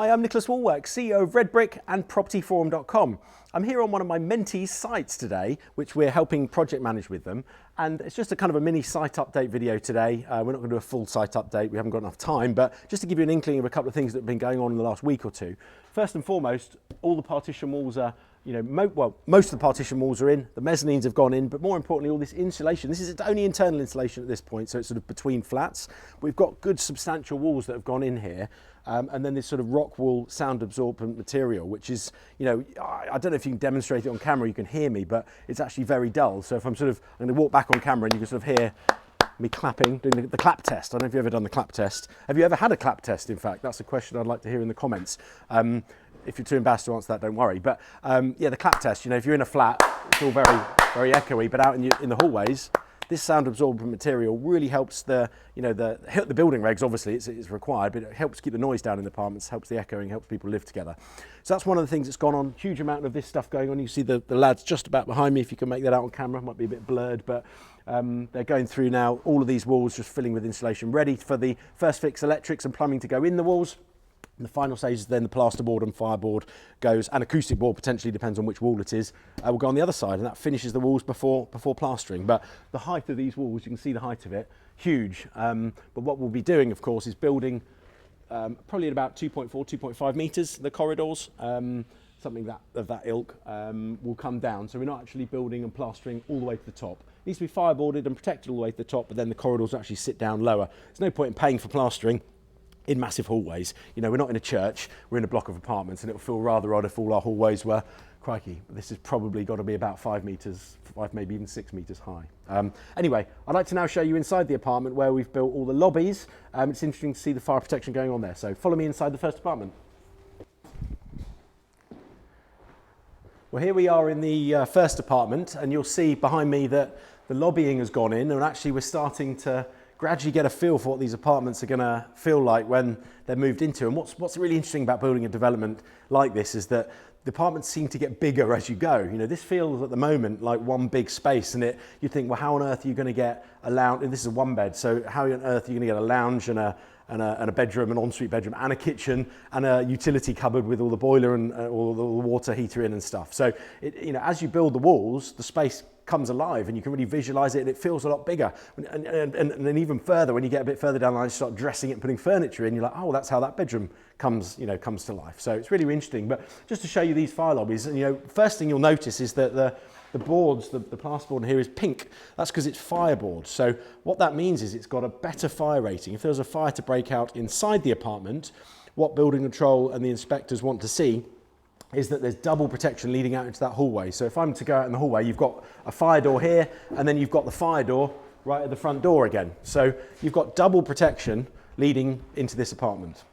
Hi, I'm Nicholas Wallwork, CEO of Red Brick and propertyforum.com. I'm here on one of my mentees' sites today, which we're helping project manage with them. And it's just a kind of a mini site update video today. We're not going to do a full site update, we haven't got enough time, but just to give you an inkling of a couple of things that have been going on in the last week or two. First and foremost, all the partition walls are, most of the partition walls are in, the mezzanines have gone in, but more importantly, all this insulation. This is only internal insulation at this point, so it's sort of between flats. We've got good substantial walls that have gone in here. And then this sort of rock wool sound absorbent material, which is, I don't know if you can demonstrate it on camera, you can hear me, but it's actually very dull. So if I'm going to walk back on camera and you can sort of hear me clapping, doing the clap test. I don't know if you've ever done the clap test. Have you ever had a clap test, in fact? That's a question I'd like to hear in the comments. If you're too embarrassed to answer that, don't worry. But yeah, the clap test, if you're in a flat, it's all very, very echoey, but out in the hallways, this sound absorbent material really helps the building regs, obviously it's required, but it helps keep the noise down in the apartments, helps the echoing, helps people live together. So that's one of the things that's gone on, huge amount of this stuff going on. You see the lads just about behind me, if you can make that out on camera, might be a bit blurred, but they're going through now, all of these walls just filling with insulation, ready for the first fix electrics and plumbing to go in the walls. And the final stage is then the plasterboard and fireboard goes, and acoustic board potentially, depends on which wall it is, will go on the other side, and that finishes the walls before plastering. But the height of these walls, you can see the height of it, huge. But what we'll be doing, of course, is building probably at about 2.4, 2.5 metres, the corridors, something of that ilk will come down. So we're not actually building and plastering all the way to the top. It needs to be fireboarded and protected all the way to the top, but then the corridors actually sit down lower. There's no point in paying for plastering in massive hallways. We're not in a church, we're in a block of apartments, and it would feel rather odd if all our hallways were, crikey, this has probably got to be about 5 metres, maybe even 6 metres high. Anyway, I'd like to now show you inside the apartment where we've built all the lobbies. It's interesting to see the fire protection going on there. So follow me inside the first apartment. Well, here we are in the first apartment, and you'll see behind me that the lobbying has gone in, and actually we're starting to gradually get a feel for what these apartments are going to feel like when they're moved into. And what's really interesting about building a development like this is that the apartments seem to get bigger as you go. This feels at the moment like one big space, and you think, well, how on earth are you going to get a lounge? And this is a one bed, so how on earth are you going to get a lounge and a bedroom, an ensuite bedroom, and a kitchen, and a utility cupboard with all the boiler and all the water heater in and stuff. So, as you build the walls, the space comes alive and you can really visualize it, and it feels a lot bigger. And then even further, when you get a bit further down the line, you start dressing it and putting furniture in, you're like, oh, that's how that bedroom comes to life. So it's really interesting. But just to show you these fire lobbies, first thing you'll notice is that the boards, the plasterboard here is pink. That's because it's fireboard. So what that means is it's got a better fire rating. If there's a fire to break out inside the apartment, what building control and the inspectors want to see is that there's double protection leading out into that hallway. So if I'm to go out in the hallway, you've got a fire door here, and then you've got the fire door right at the front door again. So you've got double protection leading into this apartment.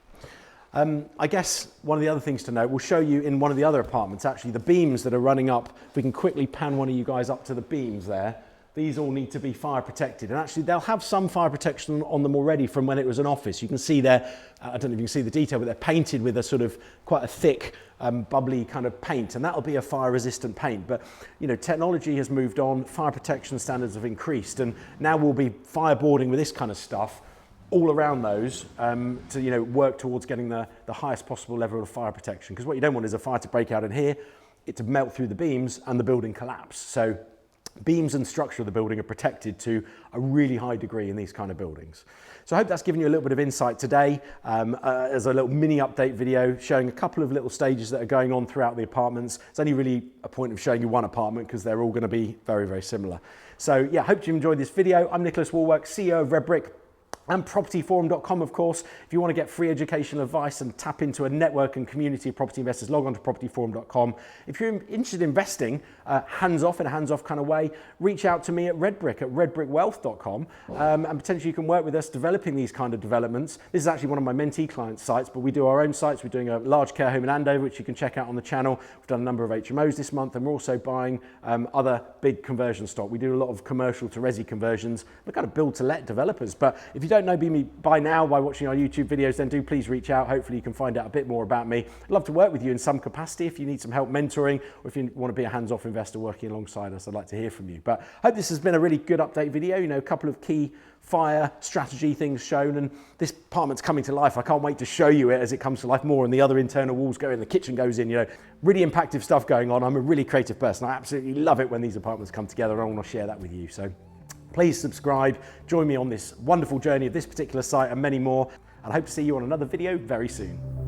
I guess one of the other things to note, we'll show you in one of the other apartments, actually the beams that are running up. If we can quickly pan one of you guys up to the beams there, these all need to be fire protected. And actually they'll have some fire protection on them already from when it was an office. You can see there, I don't know if you can see the detail, but they're painted with a sort of quite a thick, bubbly kind of paint, and that'll be a fire resistant paint. But technology has moved on, fire protection standards have increased, and now we'll be fireboarding with this kind of stuff all around those to work towards getting the highest possible level of fire protection. Because what you don't want is a fire to break out in here, it to melt through the beams and the building collapse. So beams and structure of the building are protected to a really high degree in these kind of buildings. So I hope that's given you a little bit of insight today as a little mini update video showing a couple of little stages that are going on throughout the apartments. It's only really a point of showing you one apartment because they're all going to be very, very similar. So yeah, hope you enjoyed this video. I'm Nicholas Wallwork, CEO of Red Brick and propertyforum.com, of course. If you want to get free educational advice and tap into a network and community of property investors, log on to propertyforum.com. If you're interested in investing hands-off in a hands-off kind of way, reach out to me at redbrick at redbrickwealth.com, and potentially you can work with us developing these kind of developments. This is actually one of my mentee clients' sites, but we do our own sites. We're doing a large care home in Andover, which you can check out on the channel. We've done a number of HMOs this month, and we're also buying other big conversion stock. We do a lot of commercial to resi conversions. We're kind of build to let developers, but if you don't don't know me by now by watching our YouTube videos, then do please reach out. Hopefully you can find out a bit more about me. I'd love to work with you in some capacity if you need some help mentoring, or if you want to be a hands-off investor working alongside us. I'd like to hear from you. But I hope this has been a really good update video. You know, a couple of key fire strategy things shown, and this apartment's coming to life. I can't wait to show you it as it comes to life more, and the other internal walls go in, the kitchen goes in, you know, really impactful stuff going on. I'm a really creative person. I absolutely love it when these apartments come together, and I want to share that with you. So please subscribe, join me on this wonderful journey of this particular site and many more, and I hope to see you on another video very soon.